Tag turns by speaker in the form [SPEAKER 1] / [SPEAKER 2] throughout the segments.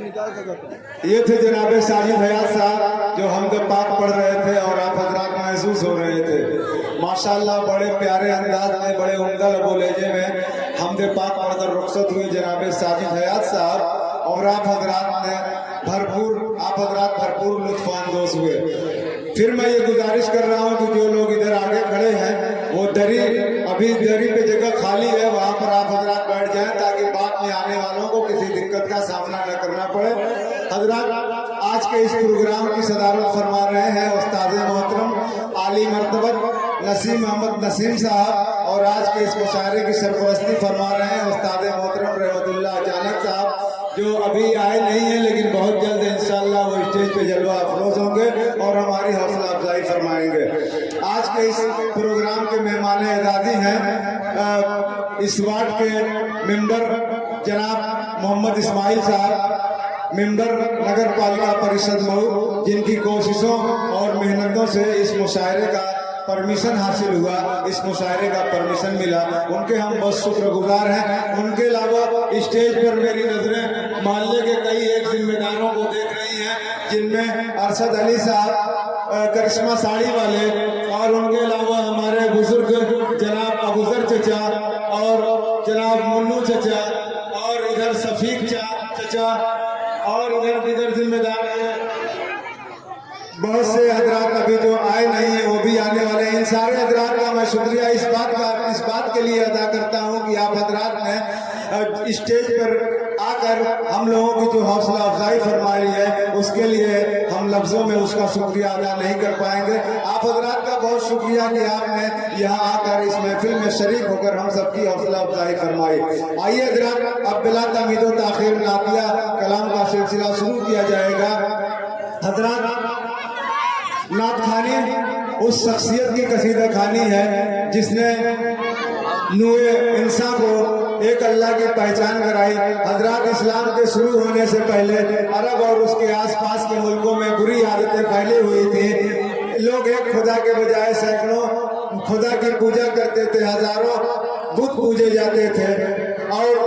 [SPEAKER 1] ये थे जनाब साजिद हयात साहब जो हमद पाक पढ़ रहे थे और आप हजरात महसूस हो रहे थे। माशाल्लाह बड़े प्यारे अंदाज में, बड़े उम्दा लबो लहजे में हमद पाक पढ़कर रुखसत हुए जनाब साजिद हयात साहब और आप हजरात भरपूर लुत्फानंदोज हुए। फिर मैं ये गुजारिश कर रहा हूँ कि जो लोग इधर आगे खड़े हैं वो अभी दरी पे जगह खाली है, वहाँ पर आप हजरात बैठ जाएं ताकि बाद में आने वालों को किसी दिक्कत का सामना न करना पड़े। हजरात आज के इस प्रोग्राम की सदारत फरमा रहे हैं उस्ताद मोहतरम आली मर्तबत नसीम अहमद नसीम साहब और आज के इस मुशायरे की सरपरस्ती फरमा रहे हैं उस्ताद मोहतरम रहमतुल्लाह अचानक साहब जो अभी आए नहीं हैं लेकिन बहुत जल्द इंशाअल्लाह वो स्टेज पे जलवा अफरोज होंगे और हमारी हौसला अफजाई फरमाएंगे। आज के इस प्रोग्राम के मेहमान एजाज़ी हैं इस वार्ड के मेंबर जनाब मोहम्मद इस्माइल साहब, मेंबर नगर पालिका परिषद मऊ, जिनकी कोशिशों और मेहनतों से इस मुशायरे का परमिशन हासिल हुआ, इस मुशायरे का परमिशन मिला, उनके हम बहुत शुक्रगुजार हैं। उनके अलावा स्टेज पर मेरी नजरें मोहल्ले के कई एक जिम्मेदारों को देख रही हैं जिनमें अरशद अली साहब करिश्मा साड़ी वाले और उनके अलावा हमारे बुजुर्ग जनाब अबूजर चचा और जनाब मुन्नू चचा और इधर सफीक चचा और इधर जिम्मेदार हैं बहुत से हजरात अभी जो आए नहीं है वो भी आने वाले हैं। इन सारे हजरात का मैं शुक्रिया इस बात के लिए अदा करता हूँ कि आप हजरात ने स्टेज पर आकर हम लोगों की जो हौसला अफजाई फरमाई है उसके लिए हम लफ्जों में उसका शुक्रिया अदा नहीं कर पाएंगे। आप हजरात का बहुत शुक्रिया कि आपने यहाँ आकर इस महफिल में शरीक होकर हम सबकी हौसला अफजाई फरमाई। आइए हजरात अब बिला तमीद व ताखिर नातिया कलाम का सिलसिला शुरू किया जाएगा। हजरात नात खानी उस शख्सियत की कसीदा खानी है जिसने नूए इंसान को एक अल्लाह की पहचान कराई। हजरात इस्लाम के शुरू होने से पहले अरब और उसके आसपास के मुल्कों में बुरी आदतें फैली हुई थी। लोग एक खुदा के बजाय सैकड़ों खुदा की पूजा करते थे, हजारों बुत पूजे जाते थे और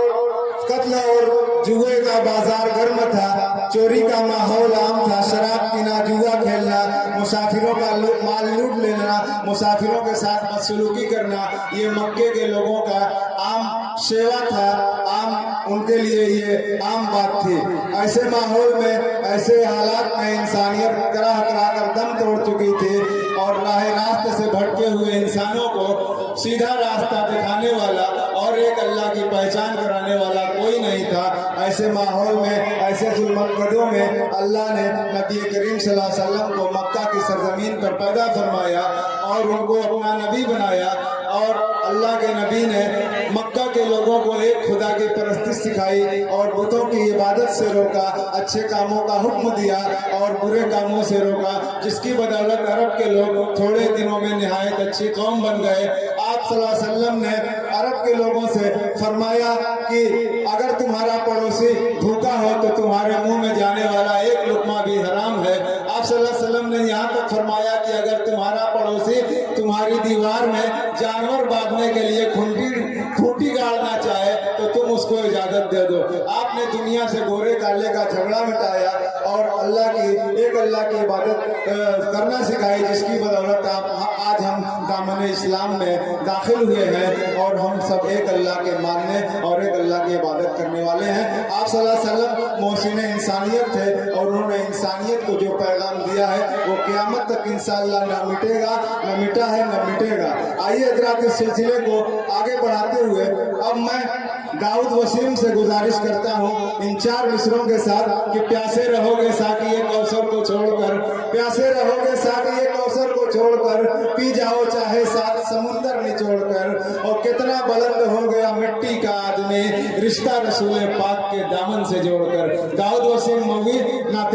[SPEAKER 1] कत्ल और जुए का बाजार गर्म था, चोरी का माहौल आम था, शराब पीना, जुआ खेलना, मुसाफिरों का माल लूट लेना, मुसाफिरों के साथ बदसलूकी करना, ये मक्के के लोगों का आम सेवा था, आम उनके लिए ये आम बात थी। ऐसे माहौल में, ऐसे हालात में इंसानियत करा कर दम तोड़ चुकी थी और रास्ते से भटके हुए इंसानों को सीधा रास्ता दिखाने वाला और एक अल्लाह की पहचान कराने वाला कोई नहीं था। ऐसे माहौल में, ऐसे जुल्मकदों में अल्लाह ने नबी करीम सल्लल्लाहु अलैहि वसल्लम को मक्का की सरजमीन पर पैदा फरमाया और उनको अपना नबी बनाया और अल्लाह के नबी ने मक्का के लोगों को एक खुदा की परस्ती सिखाई और बुतों की इबादत से रोका, अच्छे कामों का हुक्म दिया और बुरे कामों से रोका, जिसकी बदौलत अरब के लोग थोड़े दिनों में निहायत अच्छी कौम बन गए। आप सल्लल्लाहु अलैहि वसल्लम ने अरब के लोगों से फरमाया कि अगर तुम्हारा पड़ोसी भूखा हो तो तुम्हारे मुंह में जाने वाला एक लुकमा भी हराम है। आप सल्लल्लाहु अलैहि वसल्लम ने यहाँ तक फरमाया कि अगर तुम्हारा पड़ोसी तुम्हारी दीवार में जानवर बांधने के लिए खूंटी गाड़ना चाहे तो तुम उसको इजाजत दे दो। आपने दुनिया से गोरे काले का झगड़ा मिटाया और एक अल्लाह की इबादत करना सिखाई, जिसकी बदौलत आज हम दामन इस्लाम में दाखिल हुए हैं और हम सब एक अल्लाह के मानने और एक अल्लाह की इबादत करने वाले हैं। आप सल्लल्लाहु अलैहि वसल्लम मोहसिन इंसानियत थे और उन्होंने इंसानियत को जो पैगाम दिया है वो क़यामत तक इंशाअल्लाह ना मिटेगा, न मिटा है, न मिटेगा। आइए हज़रात इस सिलसिले को आगे बढ़ाते हुए अब मैं दाऊद वसीम से गुजारिश करता हूँ इन 4 मिसरों के साथ कि प्यासे रहोगे साकी ये कौसर को छोड़कर, प्यासे रहोगे साकी ये कौसर को छोड़कर, पी जाओ चाहे 7 समुंदर निचोड़कर, और कितना बुलंद हो गया मिट्टी का आदमी रिश्ता रसूल पाक के दामन से जोड़कर। दाऊद वसीम मौवी